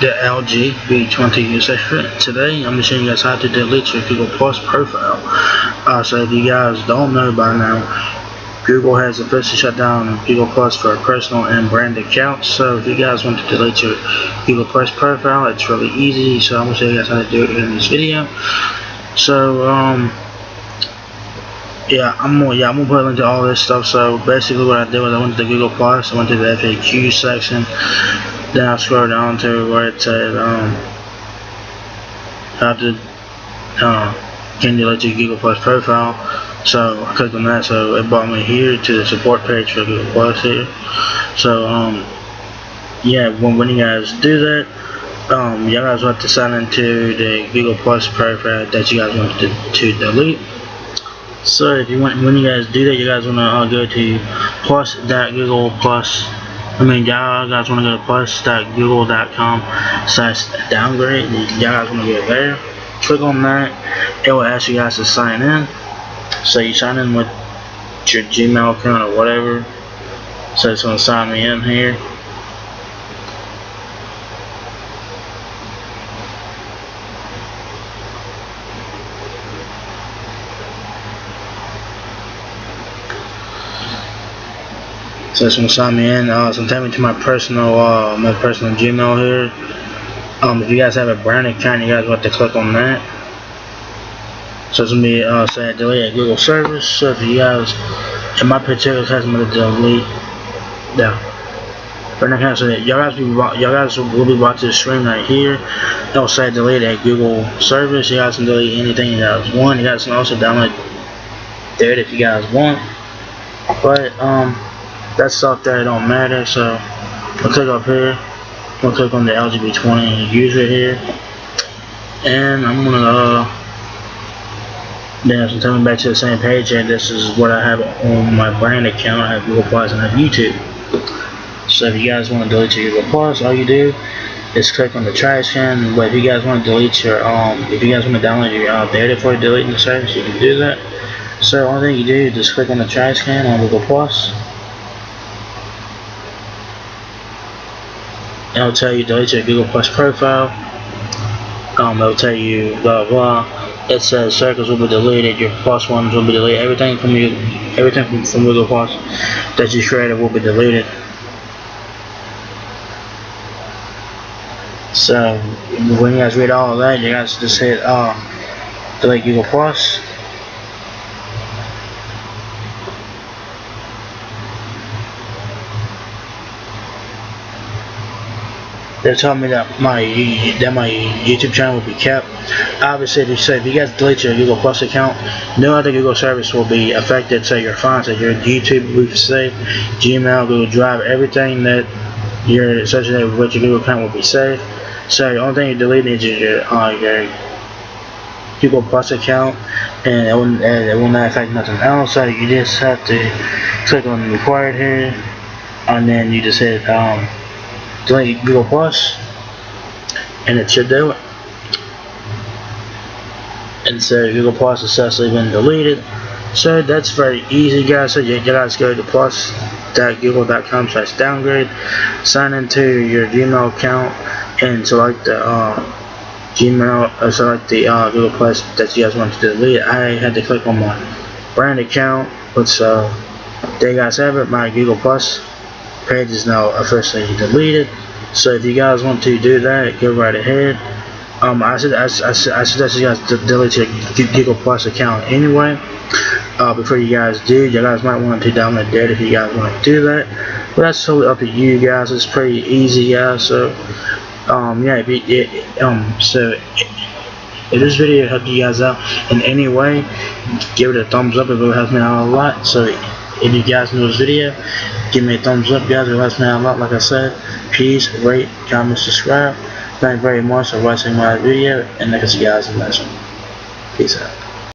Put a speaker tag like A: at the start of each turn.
A: the LG V20 user. Today I'm going to show you guys how to delete your Google Plus profile. So if you guys don't know by now, Google has officially shut down Google Plus for personal and brand accounts. So if you guys want to delete your Google Plus profile, it's really easy. So I'm going to show you guys how to do it in this video. So I'm gonna put into all this stuff. So basically what I did was I went to Google Plus, I went to the FAQ section, then I scrolled down to where it said how to can delete your Google Plus profile. So I clicked on that, so it brought me here to the support page for Google Plus here. So when you guys do that, you guys want to sign into the Google Plus profile that you guys want to delete. So if you want, when you guys do that, you guys want to go to plus.google plus. Y'all guys want to go to plus.google.com/downgrade. Y'all guys want to go there. Click on that. It will ask you guys to sign in. So you sign in with your Gmail account or whatever. So it's going to sign me in here. So it's gonna sign me in. So take me to my personal Gmail here. If you guys have a brand account, you guys want to click on that. So it's gonna be saying delete a Google service. So if you guys, in my particular case, I'm gonna delete the brand account. So that y'all guys will be watching the screen right here. It'll say delete a Google service. You guys can delete anything you guys want. You guys can also download it if you guys want. But that stuff there don't matter. So we'll click up here. We'll click on the LG V20 user here, and I'm gonna then it's take me back to the same page. And this is what I have on my brand account. I have Google Plus and I have YouTube. So if you guys want to delete your Google Plus, all you do is click on the trash can. But if you guys want to delete your if you guys want to download your data for deleting the service, you can do that. So the only thing you do is just click on the trash can on Google Plus. It'll tell you delete your Google Plus profile. It'll tell you blah blah. It says circles will be deleted, your plus ones will be deleted, everything from Google Plus that you created will be deleted. So when you guys read all of that, you guys just hit delete Google Plus. They're telling me that my YouTube channel will be kept. Obviously, if you guys delete your Google Plus account, no other Google service will be affected. So your files, so your YouTube will be safe, Gmail, Google Drive, everything that you're associated with your Google account will be safe. So the only thing you're deleting is your Google Plus account, and it will not affect nothing else. So you just have to click on required here, and then you just hit delete Google Plus, and it should do it. And so Google Plus has successfully been deleted. So that's very easy, guys. So you guys go to plus.google.com/downgrade, sign into your Gmail account, and select the select the Google Plus that you guys want to delete. I had to click on my brand account, but there you guys have it. My Google Plus page is now officially deleted. So if you guys want to do that, go right ahead. I suggest you guys delete your Google Plus account anyway. Before you guys do, you guys might want to download data if you guys want to do that. But that's totally up to you guys. It's pretty easy, guys. So if this video helped you guys out in any way, give it a thumbs up. It will help me out a lot. So if you guys know this video, give me a thumbs up, guys. It helps me out a lot. Like I said, please rate, comment, subscribe. Thank you very much for watching my video, and I'll see you guys in the next one. Peace out.